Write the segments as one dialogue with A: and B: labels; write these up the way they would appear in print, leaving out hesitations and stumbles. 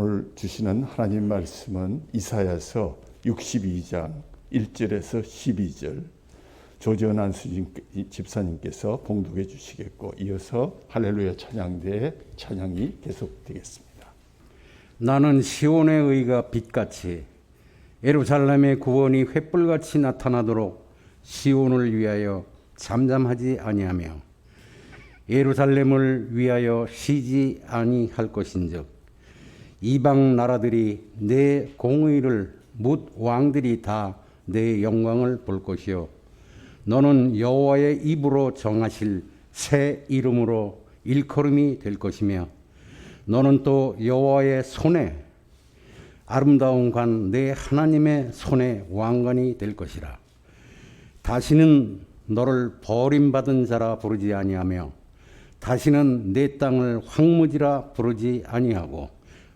A: 오늘 주시는 하나님 말씀은 이사야서 62장 1절에서 12절 조재현 집사님께서 봉독해 주시겠고, 이어서 할렐루야 찬양대의 찬양이 계속되겠습니다.
B: 나는 시온의 의가 빛같이 예루살렘의 구원이 횃불같이 나타나도록 시온을 위하여 잠잠하지 아니하며 예루살렘을 위하여 쉬지 아니할 것인즉 이방 나라들이 내 공의를 묻 왕들이 다 내 영광을 볼 것이요 너는 여호와의 입으로 정하실 새 이름으로 일컬음이 될 것이며 너는 또 여호와의 손에 아름다운 관 내 하나님의 손에 왕관이 될 것이라. 다시는 너를 버림받은 자라 부르지 아니하며 다시는 내 땅을 황무지라 부르지 아니하고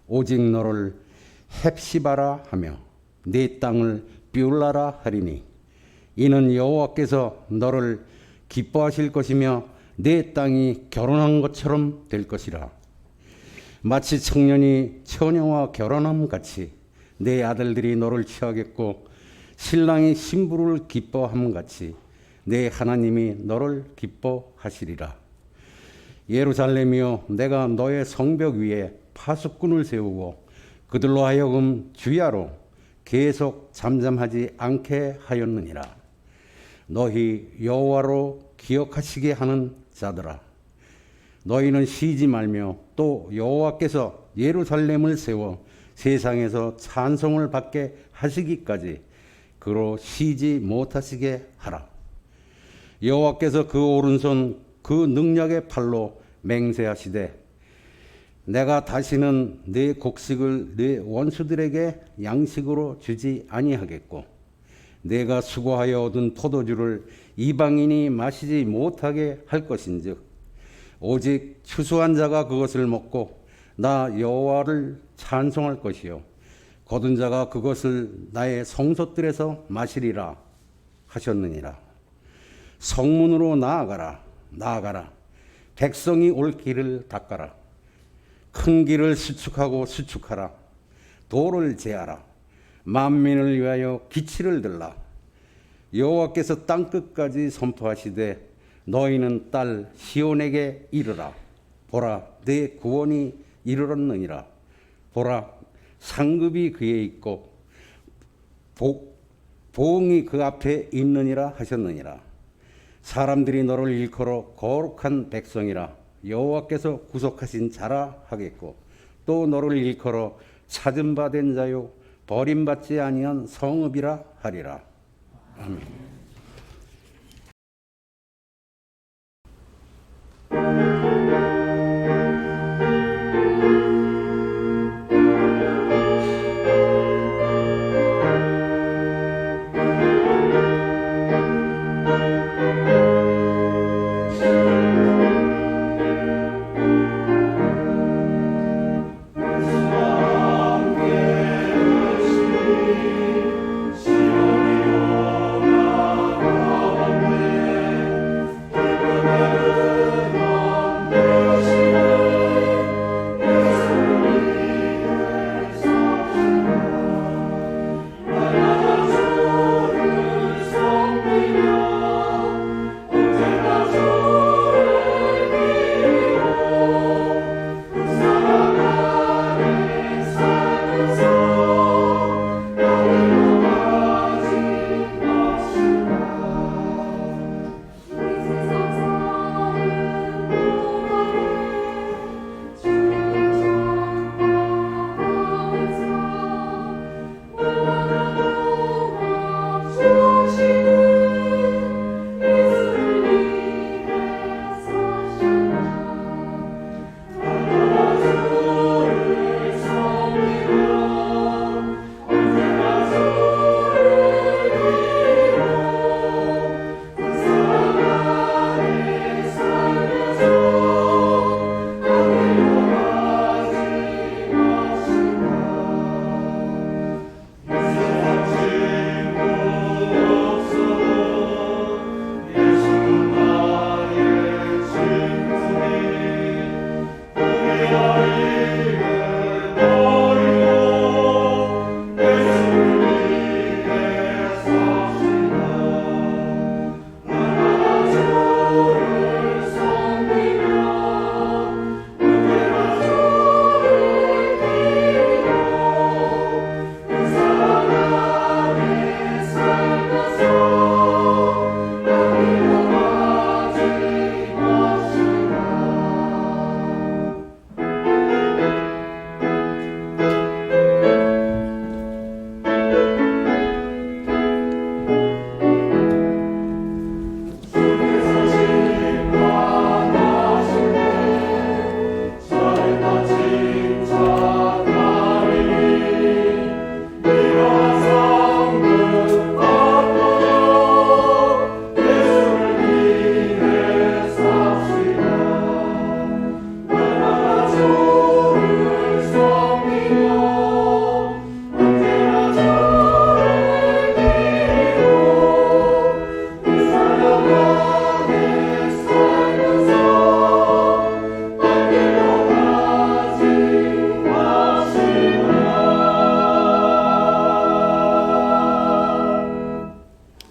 B: 오직 너를 헵시바라 하며 내 땅을 뷸라라 하리니 이는 여호와께서 너를 기뻐하실 것이며 내 땅이 결혼한 것처럼 될 것이라. 마치 청년이 처녀와 결혼함 같이 내 아들들이 너를 취하겠고 신랑이 신부를 기뻐함 같이 내 하나님이 너를 기뻐하시리라. 예루살렘이여, 내가 너의 성벽 위에 파수꾼을 세우고 그들로 하여금 주야로 계속 잠잠하지 않게 하였느니라. 너희 여호와로 기억하시게 하는 자들아, 너희는 쉬지 말며 또 여호와께서 예루살렘을 세워 세상에서 찬송을 받게 하시기까지 그로 쉬지 못하시게 하라. 여호와께서 그 오른손 그 능력의 팔로 맹세하시되 내가 다시는 내 곡식을 내 원수들에게 양식으로 주지 아니하겠고 내가 수고하여 얻은 포도주를 이방인이 마시지 못하게 할 것인즉 오직 추수한 자가 그것을 먹고 나 여호와를 찬송할 것이요 거둔 자가 그것을 나의 성소들에서 마시리라 하셨느니라. 성문으로 나아가라. 백성이 올 길을 닦아라. 큰 길을 수축하라. 도를 제하라. 만민을 위하여 기치를 들라. 여호와께서 땅끝까지 선포하시되 너희는 딸 시온에게 이르라. 보라, 내 구원이 이르렀느니라. 보라, 상급이 그에 있고 보응이 그 앞에 있느니라 하셨느니라. 사람들이 너를 일컬어 거룩한 백성이라 여호와께서 구속하신 자라 하겠고 또 너를 일컬어 찾은 바 된 자요 버림받지 아니한 성읍이라 하리라. 아멘.
C: 시온이여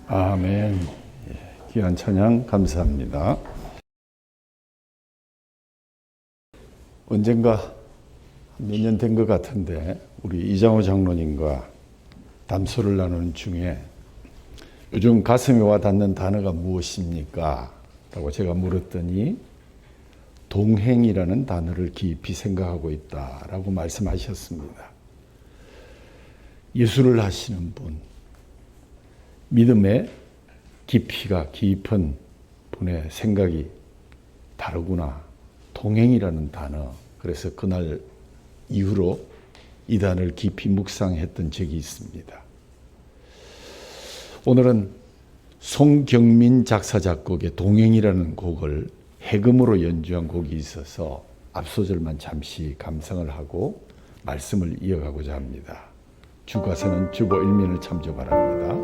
A: 아멘. 귀한 찬양 감사합니다. 언젠가 몇 년 된 것 같은데 우리 이장호 장로님과 담소를 나누는 중에 요즘 가슴에 와 닿는 단어가 무엇입니까? 라고 제가 물었더니 동행이라는 단어를 깊이 생각하고 있다라고 말씀하셨습니다. 예술을 하시는 분, 믿음의 깊이가 깊은 분의 생각이 다르구나. 동행이라는 단어. 그래서 그날 이후로 이 단어를 깊이 묵상했던 적이 있습니다. 오늘은 송경민 작사 작곡의 동행이라는 곡을 해금으로 연주한 곡이 있어서 앞소절만 잠시 감상을 하고 말씀을 이어가고자 합니다. 주가서는 주보 1면을 참조 바랍니다.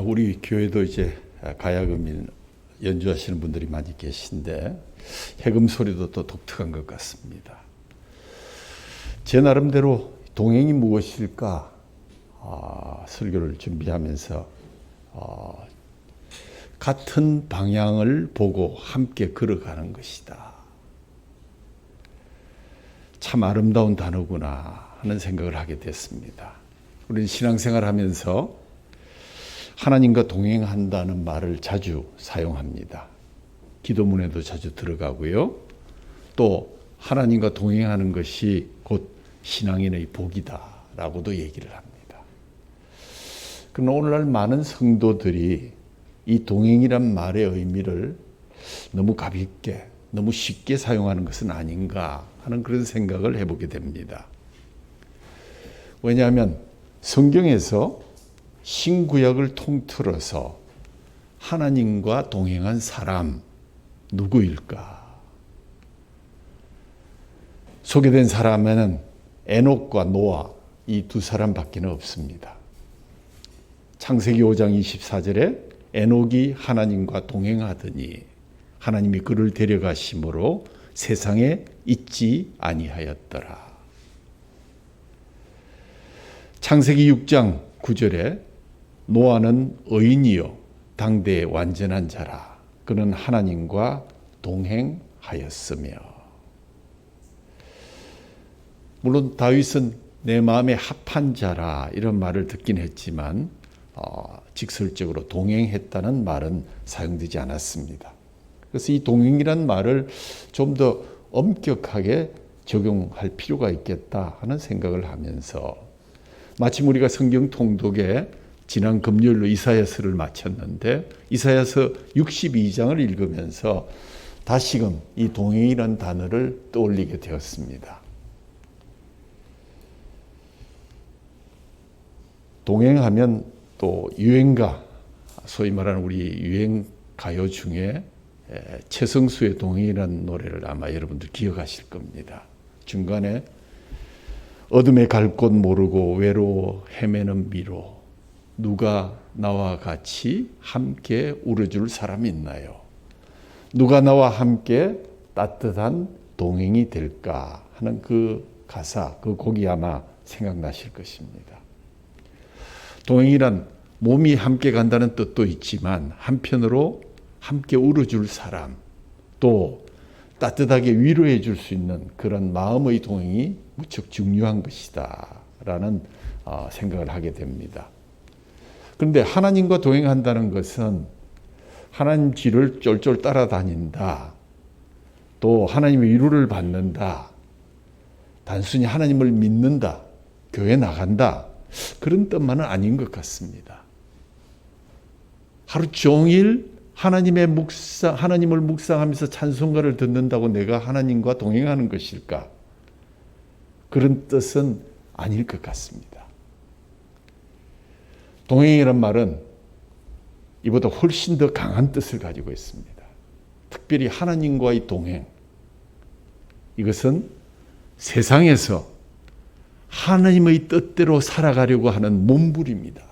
A: 우리 교회도 이제 가야금 연주하시는 분들이 많이 계신데 해금 소리도 또 독특한 것 같습니다. 제 나름대로 동행이 무엇일까 설교를 준비하면서 같은 방향을 보고 함께 걸어가는 것이다. 참 아름다운 단어구나 하는 생각을 하게 됐습니다. 우리는 신앙생활 하면서 하나님과 동행한다는 말을 자주 사용합니다. 기도문에도 자주 들어가고요. 또 하나님과 동행하는 것이 곧 신앙인의 복이다라고도 얘기를 합니다. 그러나 오늘날 많은 성도들이 이 동행이란 말의 의미를 너무 가볍게, 너무 쉽게 사용하는 것은 아닌가 하는 그런 생각을 해보게 됩니다. 왜냐하면 성경에서 신구약을 통틀어서 하나님과 동행한 사람 누구일까? 소개된 사람에는 에녹과 노아 이 두 사람밖에 없습니다. 창세기 5장 24절에 에녹이 하나님과 동행하더니 하나님이 그를 데려가심으로 세상에 있지 아니하였더라. 창세기 6장 9절에 노아는 의인이요 당대의 완전한 자라. 그는 하나님과 동행하였으며. 물론 다윗은 내 마음에 합한 자라 이런 말을 듣긴 했지만 직설적으로 동행했다는 말은 사용되지 않았습니다. 그래서 이 동행이란 말을 좀 더 엄격하게 적용할 필요가 있겠다 하는 생각을 하면서 마침 우리가 성경 통독에 지난 금요일로 이사야서를 마쳤는데 이사야서 62장을 읽으면서 다시금 이 동행이라는 단어를 떠올리게 되었습니다. 동행하면 또 유행가, 소위 말하는 우리 유행 가요 중에 최성수의 동행이라는 노래를 아마 여러분들 기억하실 겁니다. 중간에 어둠에 갈 곳 모르고 외로워 헤매는 미로 누가 나와 같이 함께 울어줄 사람이 있나요? 누가 나와 함께 따뜻한 동행이 될까 하는 그 가사, 그 곡이 아마 생각나실 것입니다. 동행이란 몸이 함께 간다는 뜻도 있지만 한편으로 함께 울어줄 사람, 또 따뜻하게 위로해 줄 수 있는 그런 마음의 동행이 무척 중요한 것이다 라는 생각을 하게 됩니다. 그런데 하나님과 동행한다는 것은 하나님 뒤를 쫄쫄 따라다닌다, 또 하나님의 위로를 받는다, 단순히 하나님을 믿는다, 교회 나간다, 그런 뜻만은 아닌 것 같습니다. 하루 종일 하나님을 묵상하면서 찬송가를 듣는다고 내가 하나님과 동행하는 것일까? 그런 뜻은 아닐 것 같습니다. 동행이란 말은 이보다 훨씬 더 강한 뜻을 가지고 있습니다. 특별히 하나님과의 동행. 이것은 세상에서 하나님의 뜻대로 살아가려고 하는 몸부림이다.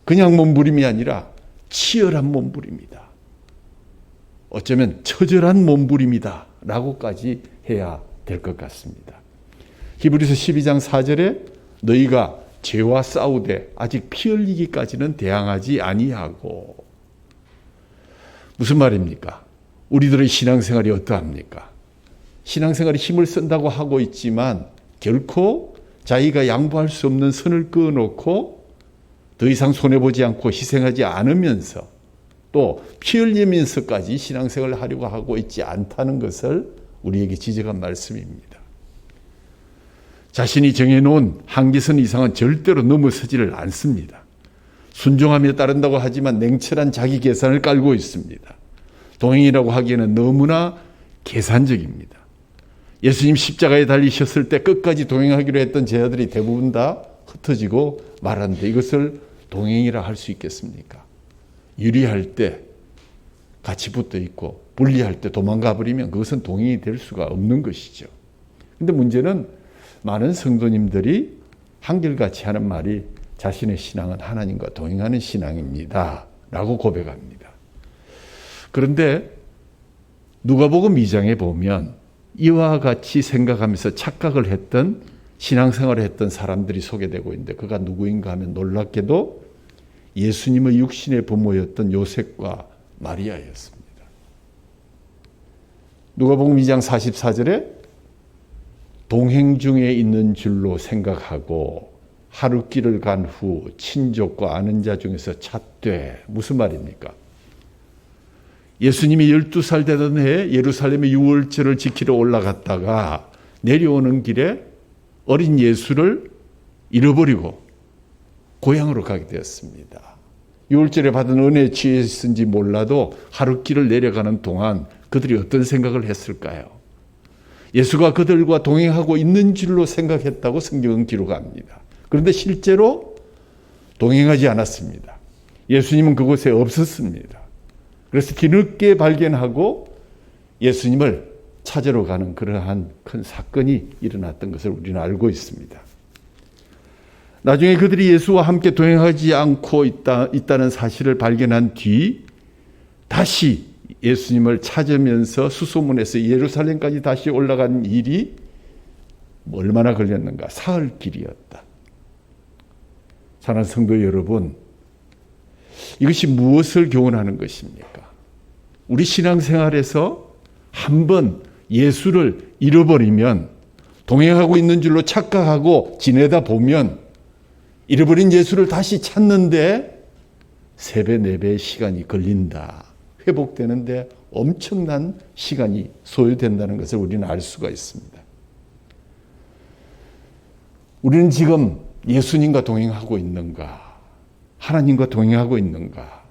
A: 그냥 몸부림이 아니라 치열한 몸부림이다. 어쩌면 처절한 몸부림이다 라고까지 해야 될 것 같습니다. 히브리서 12장 4절에 너희가 죄와 싸우되 아직 피 흘리기까지는 대항하지 아니하고. 무슨 말입니까? 우리들의 신앙생활이 어떠합니까? 신앙생활이 힘을 쓴다고 하고 있지만 결코 자기가 양보할 수 없는 선을 그어놓고 더 이상 손해보지 않고 희생하지 않으면서 또 피 흘리면서까지 신앙생활을 하려고 하고 있지 않다는 것을 우리에게 지적한 말씀입니다. 자신이 정해놓은 한계선 이상은 절대로 넘어서지를 않습니다. 순종하며 따른다고 하지만 냉철한 자기 계산을 깔고 있습니다. 동행이라고 하기에는 너무나 계산적입니다. 예수님 십자가에 달리셨을 때 끝까지 동행하기로 했던 제자들이 대부분 다 흩어지고 말았는데 이것을 동행이라 할 수 있겠습니까? 유리할 때 같이 붙어 있고 불리할 때 도망가 버리면 그것은 동행이 될 수가 없는 것이죠. 그런데 문제는 많은 성도님들이 한결같이 하는 말이 자신의 신앙은 하나님과 동행하는 신앙입니다 라고 고백합니다. 그런데 누가복음 2장에 보면 이와 같이 생각하면서 착각을 했던 신앙생활을 했던 사람들이 소개되고 있는데 그가 누구인가 하면 놀랍게도 예수님의 육신의 부모였던 요셉과 마리아였습니다. 누가복음 2장 44절에 동행 중에 있는 줄로 생각하고 하루 길을 간 후 친족과 아는 자 중에서 찾되. 무슨 말입니까? 예수님이 12살 되던 해에 예루살렘의 유월절을 지키러 올라갔다가 내려오는 길에 어린 예수를 잃어버리고 고향으로 가게 되었습니다. 유월절에 받은 은혜에 취했는지 몰라도 하룻길을 내려가는 동안 그들이 어떤 생각을 했을까요? 예수가 그들과 동행하고 있는 줄로 생각했다고 성경은 기록합니다. 그런데 실제로 동행하지 않았습니다. 예수님은 그곳에 없었습니다. 그래서 뒤늦게 발견하고 예수님을 찾으러 가는 그러한 큰 사건이 일어났던 것을 우리는 알고 있습니다. 나중에 그들이 예수와 함께 동행하지 않고 있다는 사실을 발견한 뒤 다시 예수님을 찾으면서 수소문해서 예루살렘까지 다시 올라간 일이 얼마나 걸렸는가? 사흘 길이었다. 사랑하는 성도 여러분, 이것이 무엇을 교훈하는 것입니까? 우리 신앙생활에서 한번 예수를 잃어버리면 동행하고 있는 줄로 착각하고 지내다 보면 잃어버린 예수를 다시 찾는데 3배, 4배의 시간이 걸린다. 회복되는데 엄청난 시간이 소요된다는 것을 우리는 알 수가 있습니다. 우리는 지금 예수님과 동행하고 있는가? 하나님과 동행하고 있는가?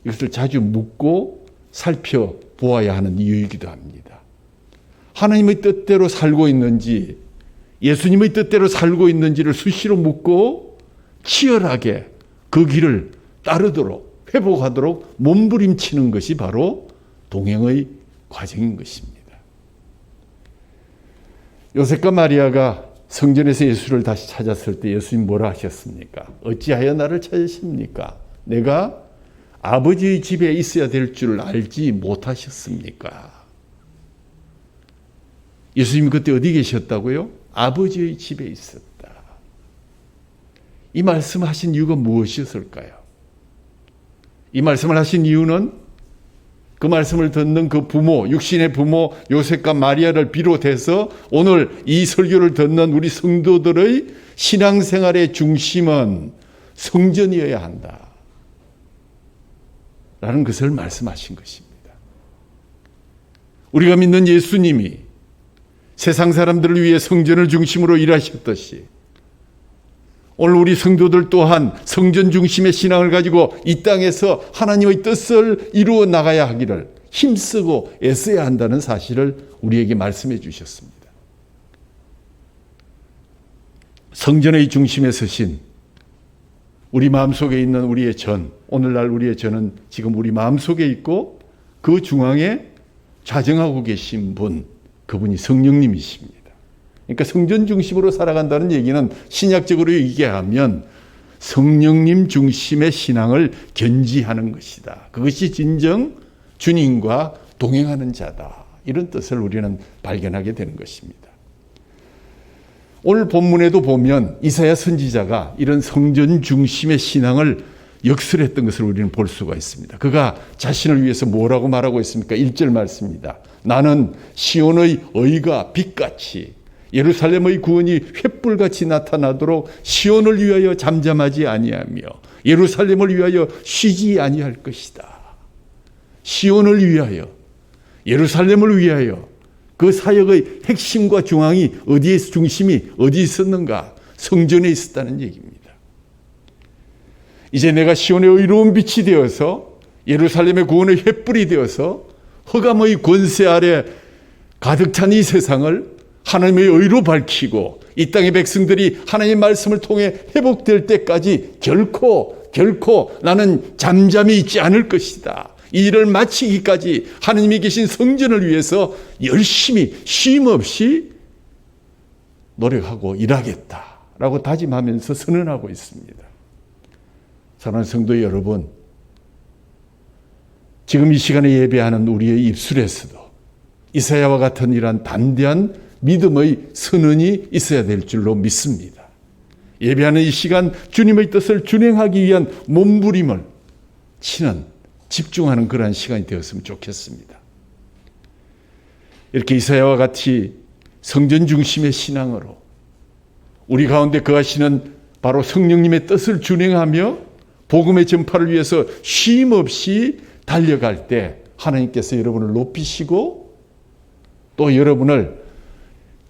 A: 이것을 자주 묻고 살펴보아야 하는 이유이기도 합니다. 하나님의 뜻대로 살고 있는지, 예수님의 뜻대로 살고 있는지를 수시로 묻고 치열하게 그 길을 따르도록, 회복하도록 몸부림치는 것이 바로 동행의 과정인 것입니다. 요셉과 마리아가 성전에서 예수를 다시 찾았을 때 예수님 뭐라 하셨습니까? 어찌하여 나를 찾으십니까? 내가 아버지의 집에 있어야 될 줄 알지 못하셨습니까? 예수님 그때 어디 계셨다고요? 아버지의 집에 있었다. 이 말씀을 하신 이유가 무엇이었을까요? 이 말씀을 하신 이유는 그 말씀을 듣는 그 부모, 육신의 부모 요셉과 마리아를 비롯해서 오늘 이 설교를 듣는 우리 성도들의 신앙생활의 중심은 성전이어야 한다. 라는 것을 말씀하신 것입니다. 우리가 믿는 예수님이 세상 사람들을 위해 성전을 중심으로 일하셨듯이 오늘 우리 성도들 또한 성전 중심의 신앙을 가지고 이 땅에서 하나님의 뜻을 이루어 나가야 하기를 힘쓰고 애써야 한다는 사실을 우리에게 말씀해 주셨습니다. 성전의 중심에 서신 우리 마음속에 있는 우리의 전, 오늘날 우리의 전은 지금 우리 마음속에 있고 그 중앙에 좌정하고 계신 분, 그분이 성령님이십니다. 그러니까 성전 중심으로 살아간다는 얘기는 신약적으로 얘기하면 성령님 중심의 신앙을 견지하는 것이다. 그것이 진정 주님과 동행하는 자다. 이런 뜻을 우리는 발견하게 되는 것입니다. 오늘 본문에도 보면 이사야 선지자가 이런 성전 중심의 신앙을 역설했던 것을 우리는 볼 수가 있습니다. 그가 자신을 위해서 뭐라고 말하고 있습니까? 1절 말씀입니다. 나는 시온의 의가 빛같이 예루살렘의 구원이 횃불같이 나타나도록 시온을 위하여 잠잠하지 아니하며 예루살렘을 위하여 쉬지 아니할 것이다. 시온을 위하여, 예루살렘을 위하여 그 사역의 핵심과 중심이 어디에 있었는가? 성전에 있었다는 얘기입니다. 이제 내가 시온의 의로운 빛이 되어서 예루살렘의 구원의 횃불이 되어서 흑암의 권세 아래 가득 찬 이 세상을 하나님의 의로 밝히고 이 땅의 백성들이 하나님의 말씀을 통해 회복될 때까지 결코 나는 잠잠히 있지 않을 것이다. 이 일을 마치기까지 하나님이 계신 성전을 위해서 열심히 쉼 없이 노력하고 일하겠다라고 다짐하면서 선언하고 있습니다. 사랑하는 성도 여러분, 지금 이 시간에 예배하는 우리의 입술에서도 이사야와 같은 이러한 담대한 믿음의 선언이 있어야 될 줄로 믿습니다. 예배하는 이 시간 주님의 뜻을 준행하기 위한 몸부림을 치는, 집중하는 그러한 시간이 되었으면 좋겠습니다. 이렇게 이사야와 같이 성전 중심의 신앙으로 우리 가운데 거하시는 바로 성령님의 뜻을 준행하며 복음의 전파를 위해서 쉼 없이 달려갈 때 하나님께서 여러분을 높이시고 또 여러분을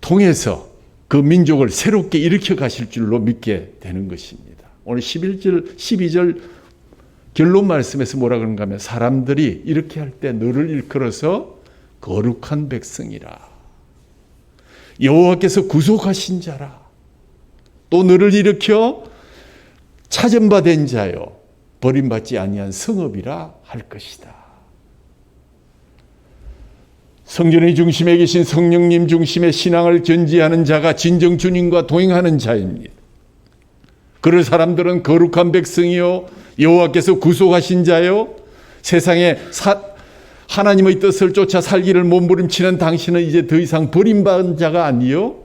A: 통해서 그 민족을 새롭게 일으켜 가실 줄로 믿게 되는 것입니다. 오늘 11절, 12절 결론 말씀에서 뭐라 그런가 하면 사람들이 이렇게 할 때 너를 일컬어서 거룩한 백성이라. 여호와께서 구속하신 자라. 또 너를 일으켜 찾은바된 자요 버림받지 아니한 성읍이라 할 것이다. 성전의 중심에 계신 성령님 중심의 신앙을 견지하는 자가 진정 주님과 동행하는 자입니다. 그럴 사람들은 거룩한 백성이요 여호와께서 구속하신 자요 세상에 하나님의 뜻을 쫓아 살기를 몸부림치는 당신은 이제 더 이상 버림받은 자가 아니요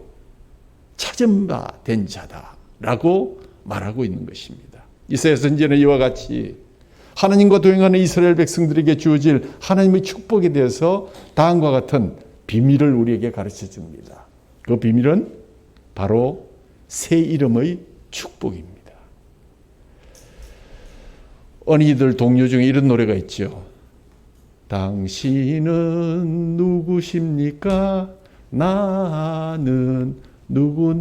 A: 찾은 바 된 자다라고 말하고 있는 것입니다. 이사야 선지자는 이와 같이 하나님과 동행하는 이스라엘 백성들에게 주어질 하나님의 축복에 대해서 다음과 같은 비밀을 우리에게 가르쳐 줍니다. 그 비밀은 바로 새 이름의 축복입니다. 어린이들 동요 중에 이런 노래가 있죠. 당신은 누구십니까? 나는 누구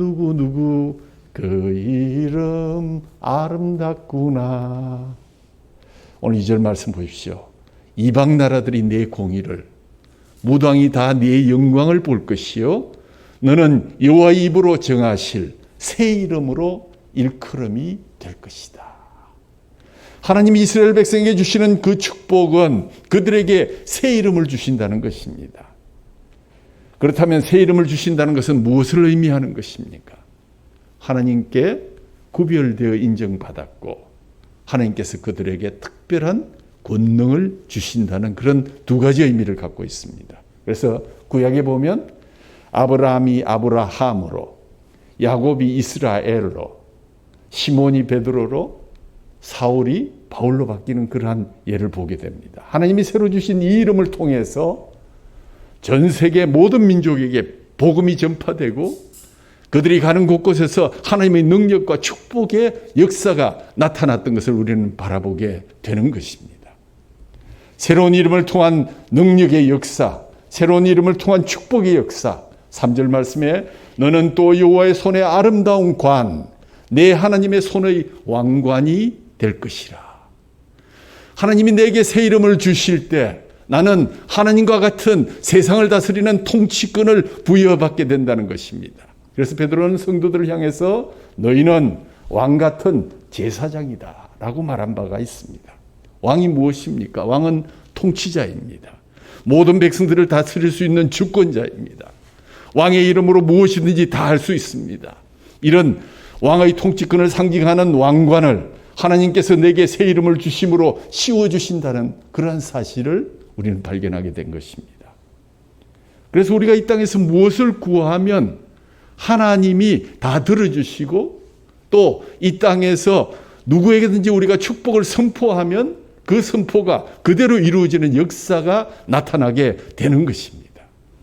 A: 그 이름 아름답구나. 오늘 2절 말씀 보십시오. 이방 나라들이 내 공의를, 무당이 다 네 영광을 볼 것이요 너는 여호와의 입으로 정하실 새 이름으로 일컬음이 될 것이다. 하나님이 이스라엘 백성에게 주시는 그 축복은 그들에게 새 이름을 주신다는 것입니다. 그렇다면 새 이름을 주신다는 것은 무엇을 의미하는 것입니까? 하나님께 구별되어 인정받았고 하나님께서 그들에게 특별한 권능을 주신다는 그런 두 가지 의미를 갖고 있습니다. 그래서 구약에 보면 아브라함이 아브라함으로, 야곱이 이스라엘로, 시몬이 베드로로, 사울이 바울로 바뀌는 그러한 예를 보게 됩니다. 하나님이 새로 주신 이 이름을 통해서 전 세계 모든 민족에게 복음이 전파되고 그들이 가는 곳곳에서 하나님의 능력과 축복의 역사가 나타났던 것을 우리는 바라보게 되는 것입니다. 새로운 이름을 통한 능력의 역사, 새로운 이름을 통한 축복의 역사. 3절 말씀에 너는 또 여호와의 손에 아름다운 관, 내 하나님의 손의 왕관이 될 것이라. 하나님이 내게 새 이름을 주실 때 나는 하나님과 같은 세상을 다스리는 통치권을 부여받게 된다는 것입니다. 그래서 베드로는 성도들을 향해서 너희는 왕 같은 제사장이다 라고 말한 바가 있습니다. 왕이 무엇입니까? 왕은 통치자입니다. 모든 백성들을 다스릴 수 있는 주권자입니다. 왕의 이름으로 무엇이든지 다 할 수 있습니다. 이런 왕의 통치권을 상징하는 왕관을 하나님께서 내게 새 이름을 주심으로 씌워주신다는 그러한 사실을 우리는 발견하게 된 것입니다. 그래서 우리가 이 땅에서 무엇을 구하면 하나님이 다 들어주시고 또 이 땅에서 누구에게든지 우리가 축복을 선포하면 그 선포가 그대로 이루어지는 역사가 나타나게 되는 것입니다.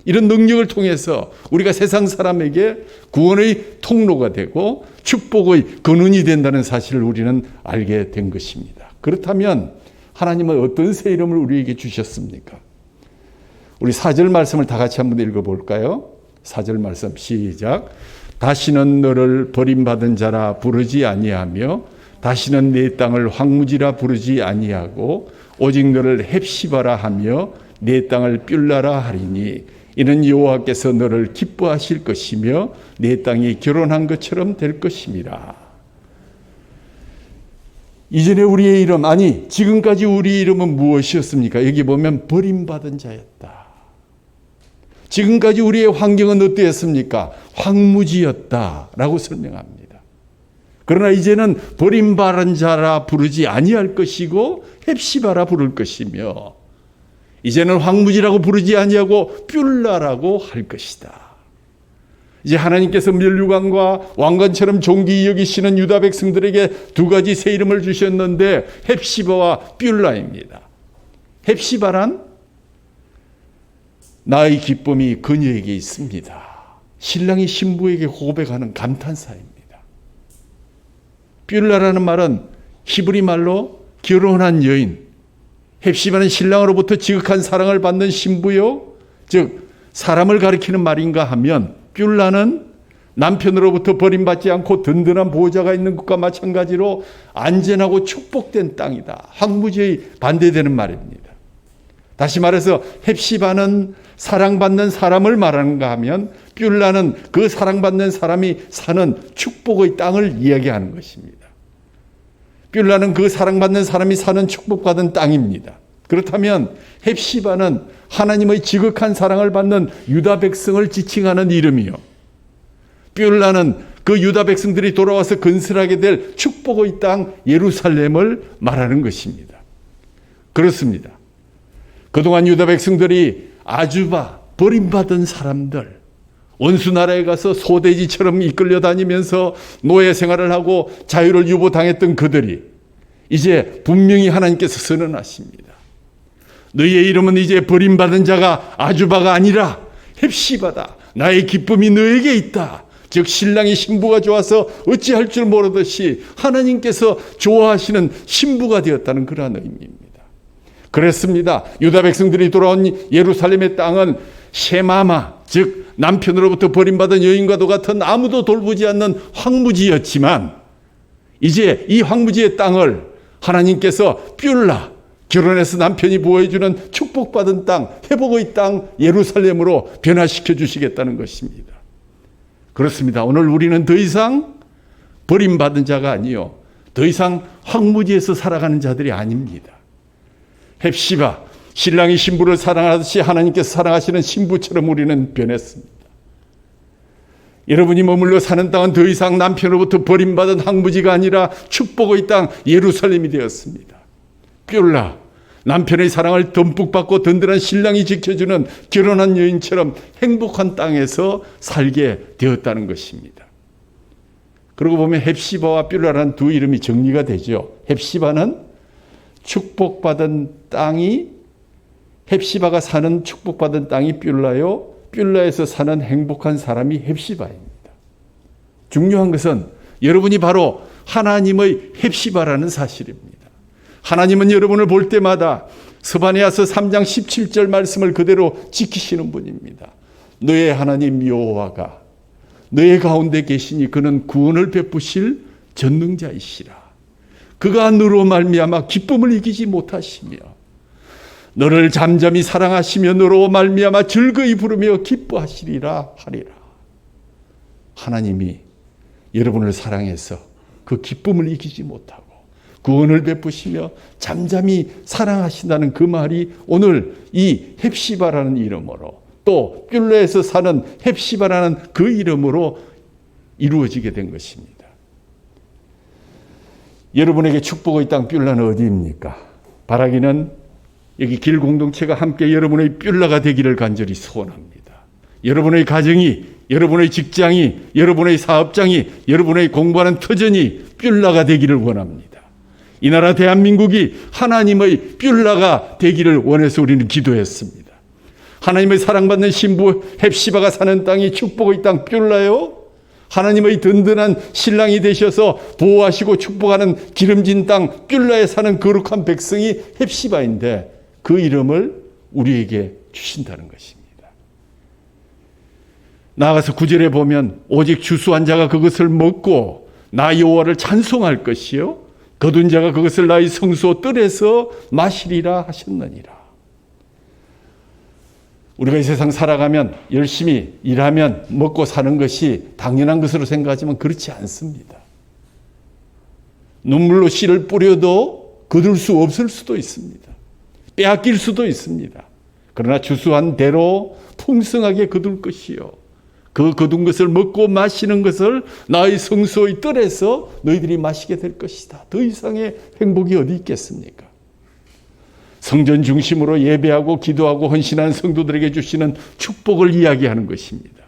A: 이런 능력을 통해서 우리가 세상 사람에게 구원의 통로가 되고 축복의 근원이 된다는 사실을 우리는 알게 된 것입니다. 그렇다면 하나님은 어떤 새 이름을 우리에게 주셨습니까? 우리 4절 말씀을 다 같이 한번 읽어볼까요? 4절 말씀 시작. 다시는 너를 버림받은 자라 부르지 아니하며 다시는 내 땅을 황무지라 부르지 아니하고 오직 너를 헵시바라 하며 내 땅을 뷸라라 하리니 이는 여호와께서 너를 기뻐하실 것이며 내 땅이 결혼한 것처럼 될 것임이라. 이전에 우리의 이름, 아니 지금까지 우리 이름은 무엇이었습니까? 여기 보면 버림받은 자였다. 지금까지 우리의 환경은 어떠했습니까? 황무지였다라고 설명합니다. 그러나 이제는 버림받은 자라 부르지 아니할 것이고 헵시바라 부를 것이며 이제는 황무지라고 부르지 아니하고 뷸라라고 할 것이다. 이제 하나님께서 면류관과 왕관처럼 존귀히 여기시는 유다 백성들에게 두 가지 새 이름을 주셨는데 헵시바와 뷸라입니다. 헵시바란 나의 기쁨이 그녀에게 있습니다. 신랑이 신부에게 고백하는 감탄사입니다. 뷸라라는 말은 히브리 말로 결혼한 여인, 헵시바는 신랑으로부터 지극한 사랑을 받는 신부요, 즉 사람을 가리키는 말인가 하면 뷸라는 남편으로부터 버림받지 않고 든든한 보호자가 있는 것과 마찬가지로 안전하고 축복된 땅이다. 황무지의 반대되는 말입니다. 다시 말해서 헵시바는 사랑받는 사람을 말하는가 하면 뷸라는 그 사랑받는 사람이 사는 축복의 땅을 이야기하는 것입니다. 뷸라는 그 사랑받는 사람이 사는 축복받은 땅입니다. 그렇다면 헵시바는 하나님의 지극한 사랑을 받는 유다 백성을 지칭하는 이름이요, 뷸라는 그 유다 백성들이 돌아와서 건설하게 될 축복의 땅 예루살렘을 말하는 것입니다. 그렇습니다. 그동안 유다 백성들이 아주바, 버림받은 사람들, 원수 나라에 가서 소돼지처럼 이끌려 다니면서 노예 생활을 하고 자유를 유보당했던 그들이 이제 분명히 하나님께서 선언하십니다. 너희의 이름은 이제 버림받은 자가 아주바가 아니라 헵시바다. 나의 기쁨이 너에게 있다. 즉 신랑이 신부가 좋아서 어찌할 줄 모르듯이 하나님께서 좋아하시는 신부가 되었다는 그러한 의미입니다. 그랬습니다. 유다 백성들이 돌아온 예루살렘의 땅은 쉐마마, 즉 남편으로부터 버림받은 여인과도 같은 아무도 돌보지 않는 황무지였지만 이제 이 황무지의 땅을 하나님께서 뷸라, 결혼해서 남편이 보호해주는 축복받은 땅, 회복의 땅 예루살렘으로 변화시켜 주시겠다는 것입니다. 그렇습니다. 오늘 우리는 더 이상 버림받은 자가 아니요, 더 이상 황무지에서 살아가는 자들이 아닙니다. 헵시바, 신랑이 신부를 사랑하듯이 하나님께서 사랑하시는 신부처럼 우리는 변했습니다. 여러분이 머물러 사는 땅은 더 이상 남편으로부터 버림받은 황무지가 아니라 축복의 땅 예루살렘이 되었습니다. 뷸라, 남편의 사랑을 듬뿍 받고 든든한 신랑이 지켜주는 결혼한 여인처럼 행복한 땅에서 살게 되었다는 것입니다. 그러고 보면 헵시바와 뷸라라는 두 이름이 정리가 되죠. 헵시바는 축복받은 땅이, 헵시바가 사는 축복받은 땅이 뷸라요, 뷸라에서 사는 행복한 사람이 헵시바입니다. 중요한 것은 여러분이 바로 하나님의 헵시바라는 사실입니다. 하나님은 여러분을 볼 때마다 스바냐서 3장 17절 말씀을 그대로 지키시는 분입니다. 너의 하나님 여호와가 너의 가운데 계시니 그는 구원을 베푸실 전능자이시라. 그가 너로 말미암아 기쁨을 이기지 못하시며 너를 잠잠히 사랑하시며 너로 말미암아 즐거이 부르며 기뻐하시리라 하리라. 하나님이 여러분을 사랑해서 그 기쁨을 이기지 못하고 구원을 베푸시며 잠잠히 사랑하신다는 그 말이 오늘 이 헵시바라는 이름으로, 또 뷸라에서 사는 헵시바라는 그 이름으로 이루어지게 된 것입니다. 여러분에게 축복의 땅 뷸라는 어디입니까? 바라기는 여기 길 공동체가 함께 여러분의 뷸라가 되기를 간절히 소원합니다. 여러분의 가정이, 여러분의 직장이, 여러분의 사업장이, 여러분의 공부하는 터전이 뷸라가 되기를 원합니다. 이 나라 대한민국이 하나님의 뷸라가 되기를 원해서 우리는 기도했습니다. 하나님의 사랑받는 신부 헵시바가 사는 땅이 축복의 땅 뷸라요, 하나님의 든든한 신랑이 되셔서 보호하시고 축복하는 기름진 땅 뷸라에 사는 거룩한 백성이 헵시바인데 그 이름을 우리에게 주신다는 것입니다. 나아가서 9절에 보면 오직 주수한 자가 그것을 먹고 나 여호와를 찬송할 것이요 거둔 자가 그것을 나의 성소 뜰에서 마시리라 하셨느니라. 우리가 이 세상 살아가면 열심히 일하면 먹고 사는 것이 당연한 것으로 생각하지만 그렇지 않습니다. 눈물로 씨를 뿌려도 거둘 수 없을 수도 있습니다. 빼앗길 수도 있습니다. 그러나 주수한 대로 풍성하게 거둘 것이요 그 거둔 것을 먹고 마시는 것을 나의 성소의 뜰에서 너희들이 마시게 될 것이다. 더 이상의 행복이 어디 있겠습니까? 성전 중심으로 예배하고 기도하고 헌신하는 성도들에게 주시는 축복을 이야기하는 것입니다.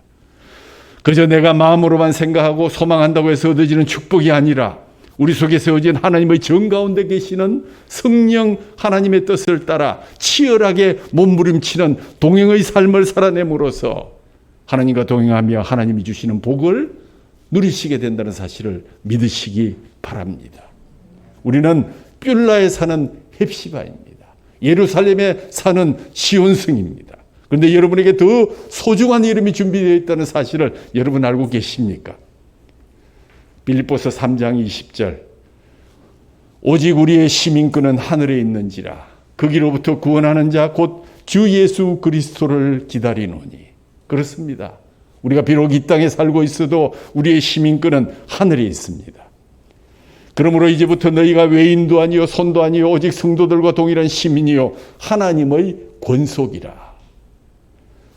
A: 그저 내가 마음으로만 생각하고 소망한다고 해서 얻어지는 축복이 아니라 우리 속에 세워진 하나님의 정 가운데 계시는 성령 하나님의 뜻을 따라 치열하게 몸부림치는 동행의 삶을 살아냄으로써 하나님과 동행하며 하나님이 주시는 복을 누리시게 된다는 사실을 믿으시기 바랍니다. 우리는 뷸라에 사는 헵시바입니다. 예루살렘에 사는 시온성입니다. 그런데 여러분에게 더 소중한 이름이 준비되어 있다는 사실을 여러분 알고 계십니까? 빌립보서 3장 20절 오직 우리의 시민권은 하늘에 있는지라 거기로부터 구원하는 자 곧 주 예수 그리스도를 기다리노니. 그렇습니다. 우리가 비록 이 땅에 살고 있어도 우리의 시민권은 하늘에 있습니다. 그러므로 이제부터 너희가 외인도 아니요 손도 아니요 오직 성도들과 동일한 시민이요 하나님의 권속이라.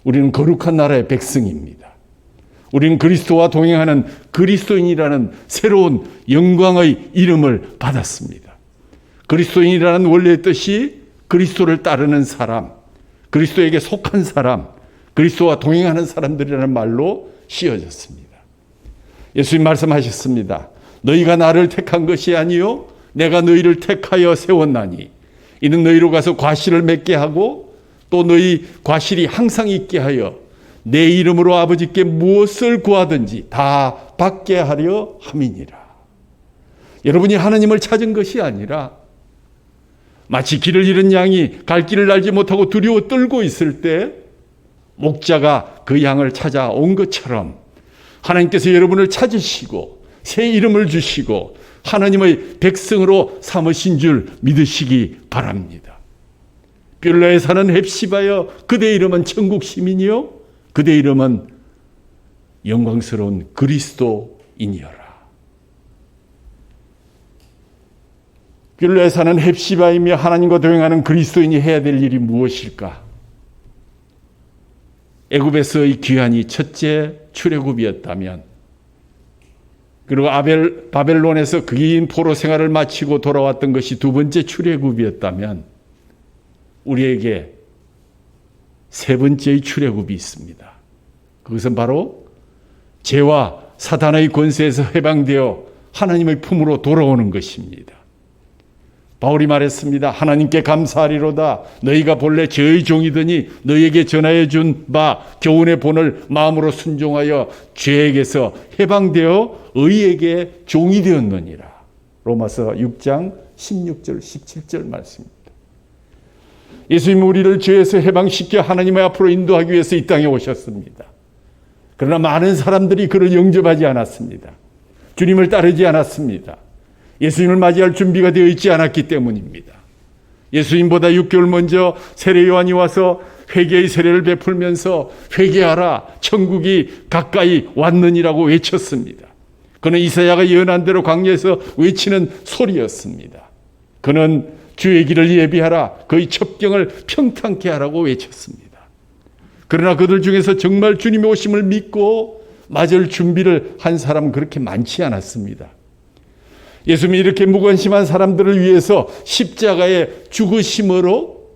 A: 우리는 거룩한 나라의 백성입니다. 우리는 그리스도와 동행하는 그리스도인이라는 새로운 영광의 이름을 받았습니다. 그리스도인이라는 원래의 뜻이 그리스도를 따르는 사람, 그리스도에게 속한 사람, 그리스도와 동행하는 사람들이라는 말로 씌어졌습니다. 예수님 말씀하셨습니다. 너희가 나를 택한 것이 아니요 내가 너희를 택하여 세웠나니 이는 너희로 가서 과실을 맺게 하고 또 너희 과실이 항상 있게 하여 내 이름으로 아버지께 무엇을 구하든지 다 받게 하려 함이니라. 여러분이 하나님을 찾은 것이 아니라 마치 길을 잃은 양이 갈 길을 알지 못하고 두려워 떨고 있을 때 목자가 그 양을 찾아온 것처럼 하나님께서 여러분을 찾으시고 새 이름을 주시고 하나님의 백성으로 삼으신 줄 믿으시기 바랍니다. 뷸라에 사는 헵시바여, 그대 이름은 천국 시민이요 그대 이름은 영광스러운 그리스도인이여라. 뷸라에 사는 헵시바이며 하나님과 동행하는 그리스도인이 해야 될 일이 무엇일까? 애굽에서의 귀환이 첫째 출애굽이었다면, 그리고 바벨론에서 긴 포로 생활을 마치고 돌아왔던 것이 두 번째 출애굽이었다면, 우리에게 세 번째의 출애굽이 있습니다. 그것은 바로 죄와 사단의 권세에서 해방되어 하나님의 품으로 돌아오는 것입니다. 바울이 말했습니다. 하나님께 감사하리로다. 너희가 본래 죄의 종이더니 너희에게 전하여 준 바 교훈의 본을 마음으로 순종하여 죄에게서 해방되어 의에게 종이 되었느니라. 로마서 6장 16절 17절 말씀입니다. 예수님은 우리를 죄에서 해방시켜 하나님의 앞으로 인도하기 위해서 이 땅에 오셨습니다. 그러나 많은 사람들이 그를 영접하지 않았습니다. 주님을 따르지 않았습니다. 예수님을 맞이할 준비가 되어 있지 않았기 때문입니다. 예수님보다 6개월 먼저 세례 요한이 와서 회개의 세례를 베풀면서 회개하라, 천국이 가까이 왔느니라고 외쳤습니다. 그는 이사야가 예언한 대로 광야에서 외치는 소리였습니다. 그는 주의 길을 예비하라, 그의 첩경을 평탄케 하라고 외쳤습니다. 그러나 그들 중에서 정말 주님의 오심을 믿고 맞을 준비를 한 사람은 그렇게 많지 않았습니다. 예수님이 이렇게 무관심한 사람들을 위해서 십자가의 죽으심으로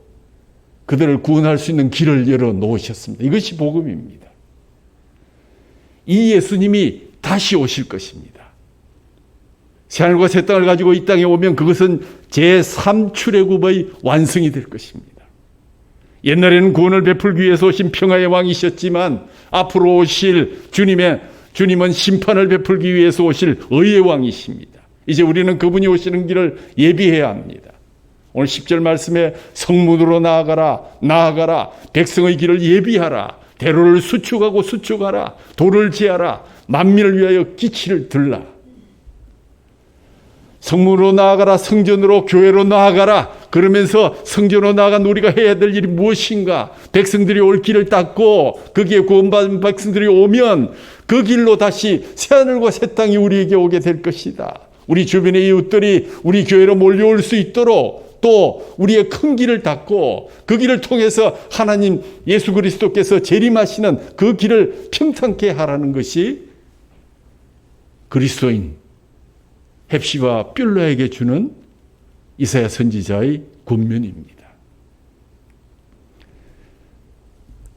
A: 그들을 구원할 수 있는 길을 열어놓으셨습니다. 이것이 복음입니다. 이 예수님이 다시 오실 것입니다. 새하늘과 새 땅을 가지고 이 땅에 오면 그것은 제3출애굽의 완성이 될 것입니다. 옛날에는 구원을 베풀기 위해서 오신 평화의 왕이셨지만 앞으로 오실 주님은 심판을 베풀기 위해서 오실 의의 왕이십니다. 이제 우리는 그분이 오시는 길을 예비해야 합니다. 오늘 10절 말씀에 성문으로 나아가라, 백성의 길을 예비하라, 대로를 수축하라, 돌을 제하라, 만민을 위하여 기치를 들라. 성문으로 나아가라, 성전으로, 교회로 나아가라. 그러면서 성전으로 나아간 우리가 해야 될 일이 무엇인가? 백성들이 올 길을 닦고 거기에 구원받은 백성들이 오면 그 길로 다시 새하늘과 새 땅이 우리에게 오게 될 것이다. 우리 주변의 이웃들이 우리 교회로 몰려올 수 있도록 또 우리의 큰 길을 닦고 그 길을 통해서 하나님 예수 그리스도께서 재림하시는 그 길을 평탄케 하라는 것이 그리스도인 헵시바 뷸라에게 주는 이사야 선지자의 군면입니다.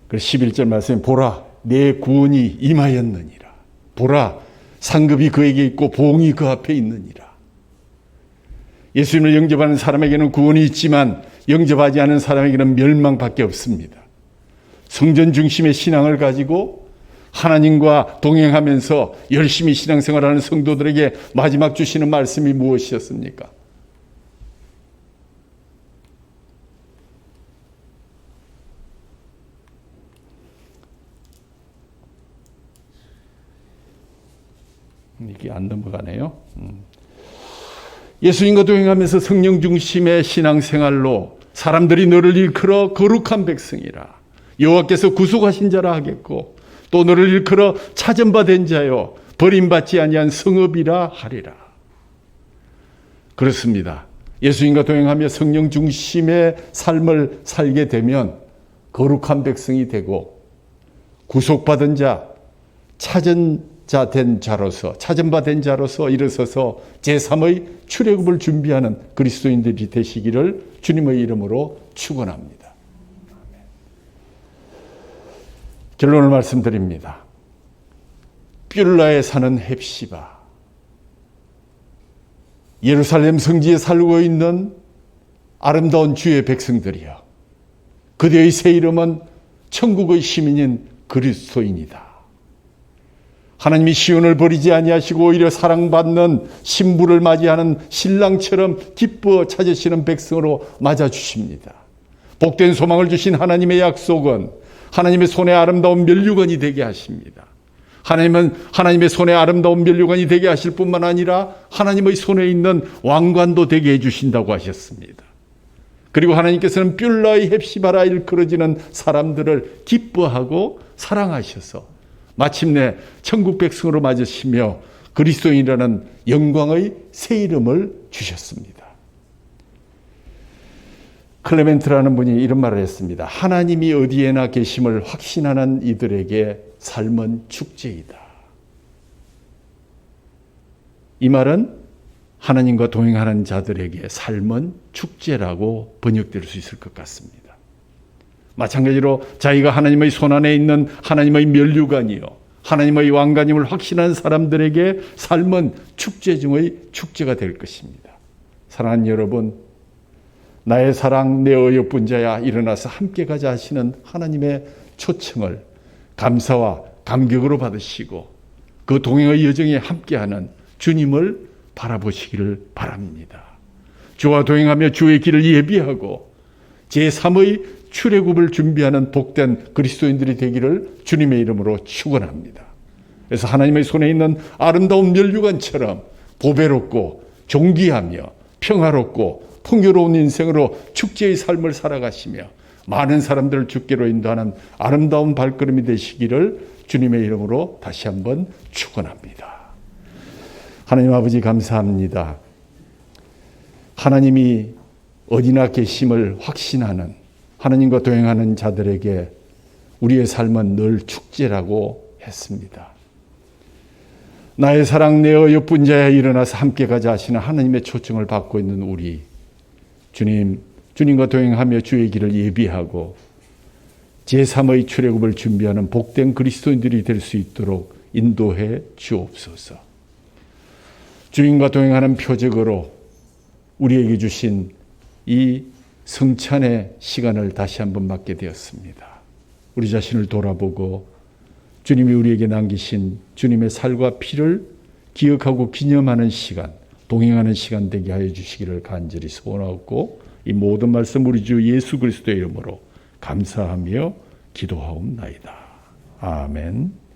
A: 그래서 11절 말씀에 보라, 내 구원이 임하였느니라. 보라, 상급이 그에게 있고 보응이 그 앞에 있느니라. 예수님을 영접하는 사람에게는 구원이 있지만 영접하지 않은 사람에게는 멸망밖에 없습니다. 성전 중심의 신앙을 가지고 하나님과 동행하면서 열심히 신앙생활하는 성도들에게 마지막 주시는 말씀이 무엇이었습니까? 이게 안 넘어가네요. 예수님과 동행하면서 성령 중심의 신앙생활로 사람들이 너를 일컬어 거룩한 백성이라, 여호와께서 구속하신 자라 하겠고 또 너를 일컬어 찾은바된 자요 버림받지 아니한 성읍이라 하리라. 그렇습니다. 예수님과 동행하며 성령 중심의 삶을 살게 되면 거룩한 백성이 되고 구속받은 자, 찾은바된 자로서 일어서서 제3의 출애굽을 준비하는 그리스도인들이 되시기를 주님의 이름으로 축원합니다. 결론을 말씀드립니다. 뷸라에 사는 헵시바, 예루살렘 성지에 살고 있는 아름다운 주의 백성들이여, 그대의 새 이름은 천국의 시민인 그리스도인이다. 하나님이 시온을 버리지 아니하시고 오히려 사랑받는 신부를 맞이하는 신랑처럼 기뻐 찾으시는 백성으로 맞아주십니다. 복된 소망을 주신 하나님의 약속은 하나님의 손에 아름다운 면류관이 되게 하십니다. 하나님은 하나님의 손에 아름다운 면류관이 되게 하실 뿐만 아니라 하나님의 손에 있는 왕관도 되게 해주신다고 하셨습니다. 그리고 하나님께서는 뷸라의 헵시바라 일컬어지는 사람들을 기뻐하고 사랑하셔서 마침내 천국 백성으로 맞으시며 그리스도인이라는 영광의 새 이름을 주셨습니다. 클레멘트라는 분이 이런 말을 했습니다. 하나님이 어디에나 계심을 확신하는 이들에게 삶은 축제이다. 이 말은 하나님과 동행하는 자들에게 삶은 축제라고 번역될 수 있을 것 같습니다. 마찬가지로 자기가 하나님의 손안에 있는 하나님의 면류관이요 하나님의 왕관임을 확신한 사람들에게 삶은 축제 중의 축제가 될 것입니다. 사랑하는 여러분, 나의 사랑 내 어여쁜 자야 일어나서 함께 가자 하시는 하나님의 초청을 감사와 감격으로 받으시고 그 동행의 여정에 함께하는 주님을 바라보시기를 바랍니다. 주와 동행하며 주의 길을 예비하고 제3의 출애굽을 준비하는 복된 그리스도인들이 되기를 주님의 이름으로 축원합니다. 그래서 하나님의 손에 있는 아름다운 면류관처럼 보배롭고 존귀하며 평화롭고 풍요로운 인생으로 축제의 삶을 살아가시며 많은 사람들을 주께로 인도하는 아름다운 발걸음이 되시기를 주님의 이름으로 다시 한번 축원합니다. 하나님 아버지 감사합니다. 하나님이 어디나 계심을 확신하는 하나님과 동행하는 자들에게 우리의 삶은 늘 축제라고 했습니다. 나의 사랑 내 어여쁜 자야 일어나서 함께 가자 하시는 하나님의 초청을 받고 있는 우리 주님과 동행하며 주의 길을 예비하고 제3의 출애굽을 준비하는 복된 그리스도인들이 될 수 있도록 인도해 주옵소서. 주님과 동행하는 표적으로 우리에게 주신 이 성찬의 시간을 다시 한번 맞게 되었습니다. 우리 자신을 돌아보고 주님이 우리에게 남기신 주님의 살과 피를 기억하고 기념하는 시간, 동행하는 시간 되게 하여 주시기를 간절히 소원하고 이 모든 말씀 우리 주 예수 그리스도의 이름으로 감사하며 기도하옵나이다. 아멘.